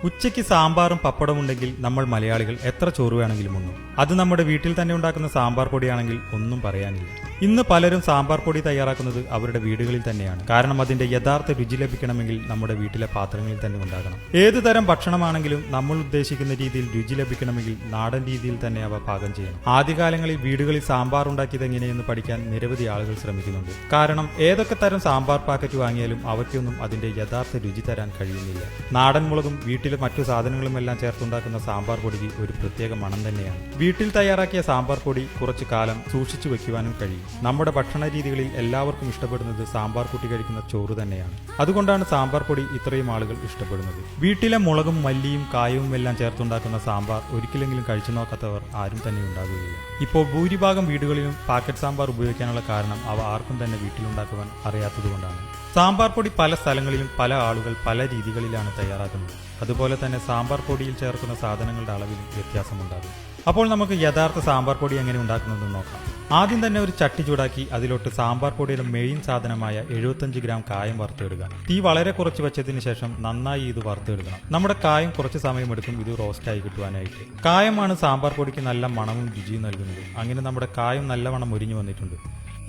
ഉച്ചയ്ക്ക് സാമ്പാറും പപ്പടം ഉണ്ടെങ്കിൽ നമ്മൾ മലയാളികൾ എത്ര ചോറ് വേണമെങ്കിലും ഉണ്ണും. അത് നമ്മുടെ വീട്ടിൽ തന്നെ ഉണ്ടാക്കുന്ന സാമ്പാർ പൊടിയാണെങ്കിൽ ഒന്നും പറയാനില്ല. ഇന്ന് പലരും സാമ്പാർ പൊടി തയ്യാറാക്കുന്നത് അവരുടെ വീടുകളിൽ തന്നെയാണ്. കാരണം അതിന്റെ യഥാർത്ഥ രുചി ലഭിക്കണമെങ്കിൽ നമ്മുടെ വീട്ടിലെ പാത്രങ്ങളിൽ തന്നെ ഉണ്ടാകണം. ഏതു തരം ഭക്ഷണമാണെങ്കിലും നമ്മൾ ഉദ്ദേശിക്കുന്ന രീതിയിൽ രുചി ലഭിക്കണമെങ്കിൽ നാടൻ രീതിയിൽ തന്നെ അവ പാകം ചെയ്യണം. ആദ്യകാലങ്ങളിൽ വീടുകളിൽ സാമ്പാർ ഉണ്ടാക്കിയത് എങ്ങനെയെന്ന് പഠിക്കാൻ നിരവധി ആളുകൾ ശ്രമിക്കുന്നുണ്ട്. കാരണം ഏതൊക്കെ തരം സാമ്പാർ പാക്കറ്റ് വാങ്ങിയാലും അവയ്ക്കൊന്നും അതിന്റെ യഥാർത്ഥ രുചി തരാൻ കഴിയുന്നില്ല. നാടൻ മുളകും വീട്ടിലെ മറ്റു സാധനങ്ങളുമെല്ലാം ചേർത്തുണ്ടാക്കുന്ന സാമ്പാർ പൊടിക്ക് ഒരു പ്രത്യേക മണം തന്നെയാണ്. വീട്ടിൽ തയ്യാറാക്കിയ സാമ്പാർ പൊടി കുറച്ചു കാലം സൂക്ഷിച്ചു വെക്കുവാനും കഴിയും. നമ്മുടെ ഭക്ഷണ രീതികളിൽ എല്ലാവർക്കും ഇഷ്ടപ്പെടുന്നത് സാമ്പാർ കൂട്ടി കഴിക്കുന്ന ചോറ് തന്നെയാണ്. അതുകൊണ്ടാണ് സാമ്പാർ പൊടി ഇത്രയും ആളുകൾ ഇഷ്ടപ്പെടുന്നത്. വീട്ടിലെ മുളകും മല്ലിയും കായവും എല്ലാം ചേർത്തുണ്ടാക്കുന്ന സാമ്പാർ ഒരിക്കലെങ്കിലും കഴിച്ചു നോക്കാത്തവർ ആരും തന്നെ ഉണ്ടാകുകയില്ല. ഇപ്പോൾ ഭൂരിഭാഗം വീടുകളിലും പാക്കറ്റ് സാമ്പാർ ഉപയോഗിക്കാനുള്ള കാരണം അവ ആർക്കും തന്നെ വീട്ടിലുണ്ടാക്കുവാൻ അറിയാത്തതുകൊണ്ടാണ്. സാമ്പാർ പൊടി പല സ്ഥലങ്ങളിലും പല ആളുകൾ പല രീതികളിലാണ് തയ്യാറാക്കുന്നത്. അതുപോലെ തന്നെ സാമ്പാർ പൊടിയിൽ ചേർക്കുന്ന സാധനങ്ങളുടെ അളവിലും വ്യത്യാസമുണ്ടാകും. അപ്പോൾ നമുക്ക് യഥാർത്ഥ സാമ്പാർ പൊടി എങ്ങനെ ഉണ്ടാക്കുന്നതെന്ന് നോക്കാം. ആദ്യം തന്നെ ഒരു ചട്ടി ചൂടാക്കി അതിലോട്ട് സാമ്പാർ പൊടിയുടെ മെയിൻ സാധനമായ 75 ഗ്രാം കായം വറുത്തെടുക്കുക. തീ വളരെ കുറച്ച് വെച്ചതിന് ശേഷം നന്നായി ഇത് വറുത്തെടുക്കണം. നമ്മുടെ കായം കുറച്ച് സമയമെടുക്കും ഇത് റോസ്റ്റായി കിട്ടുവാനായിട്ട്. കായമാണ് സാമ്പാർ പൊടിക്ക് നല്ല മണവും രുചിയും നൽകുന്നത്. അങ്ങനെ നമ്മുടെ കായം നല്ലവണ്ണം മുരിഞ്ഞു വന്നിട്ടുണ്ട്.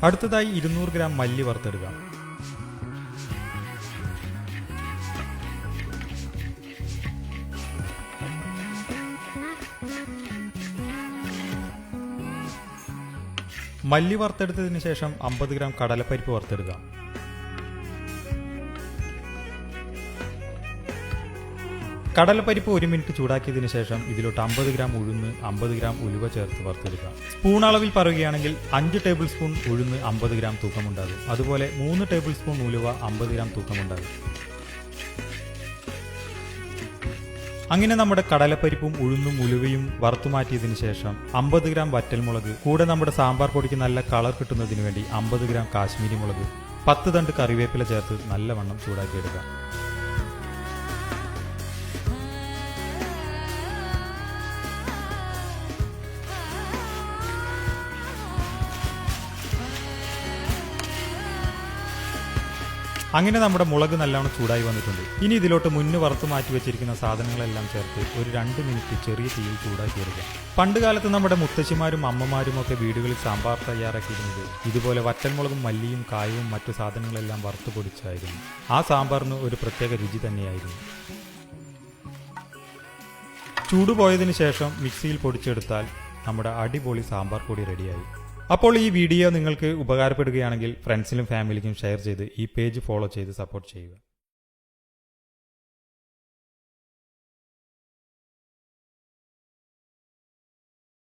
അടുത്തതായി 200 ഗ്രാം മല്ലി വറുത്തെടുക്കുക. മല്ലി വറുത്തെടുത്തതിന് ശേഷം 50 ഗ്രാം കടലപ്പരിപ്പ് വറുത്തെടുക്കുക. കടലപ്പരിപ്പ് 1 മിനിറ്റ് ചൂടാക്കിയതിനു ശേഷം ഇതിലോട്ട് 50 ഗ്രാം ഉഴുന്ന് 50 ഗ്രാം ഉലുവ ചേർത്ത് വറുത്തെടുക്കുക. സ്പൂൺ അളവിൽ പറയുകയാണെങ്കിൽ 5 ടേബിൾ സ്പൂൺ ഉഴുന്ന് 50 ഗ്രാം തൂക്കമുണ്ടാകും. അതുപോലെ 3 ടേബിൾ സ്പൂൺ ഉലുവ 50 ഗ്രാം തൂക്കമുണ്ടാകും. അങ്ങനെ നമ്മുടെ കടലപ്പരിപ്പും ഉഴുന്നും ഉലുവയും വറുത്തുമാറ്റിയതിനു ശേഷം 50 ഗ്രാം വറ്റൽമുളക്, കൂടെ നമ്മുടെ സാമ്പാർ പൊടിക്ക് നല്ല കളർ കിട്ടുന്നതിന് വേണ്ടി 50 ഗ്രാം കാശ്മീരി മുളക്, 10 തണ്ട് കറിവേപ്പില ചേർത്ത് നല്ലവണ്ണം ചൂടാക്കിയെടുക്കുക. അങ്ങനെ നമ്മുടെ മുളക് നല്ലവണ്ണം ചൂടായി വന്നിട്ടുണ്ട്. ഇനി ഇതിലോട്ട് മുന്ന് വറുത്ത് മാറ്റി വെച്ചിരിക്കുന്ന സാധനങ്ങളെല്ലാം ചേർത്ത് ഒരു 2 മിനിറ്റ് ചെറിയ തീയിൽ ചൂടാക്കിയെടുക്കുക. പണ്ട് കാലത്ത് നമ്മുടെ മുത്തശ്ശിമാരും അമ്മമാരും ഒക്കെ വീടുകളിൽ സാമ്പാർ തയ്യാറാക്കിയിരുന്നത് ഇതുപോലെ വറ്റൽമുളകും മല്ലിയും കായവും മറ്റു സാധനങ്ങളെല്ലാം വറുത്ത് പൊടിച്ചായിരുന്നു. ആ സാമ്പാറിന് ഒരു പ്രത്യേക രുചി തന്നെയായിരുന്നു. ചൂടുപോയതിനു ശേഷം മിക്സിയിൽ പൊടിച്ചെടുത്താൽ നമ്മുടെ അടിപൊളി സാമ്പാർ പൊടി റെഡിയായി. അപ്പോൾ ഈ വീഡിയോ നിങ്ങൾക്ക് ഉപകാരപ്പെടുകയാണെങ്കിൽ ഫ്രണ്ട്സിനും ഫാമിലിക്കും ഷെയർ ചെയ്ത് ഈ പേജ് ഫോളോ ചെയ്ത് സപ്പോർട്ട് ചെയ്യുക.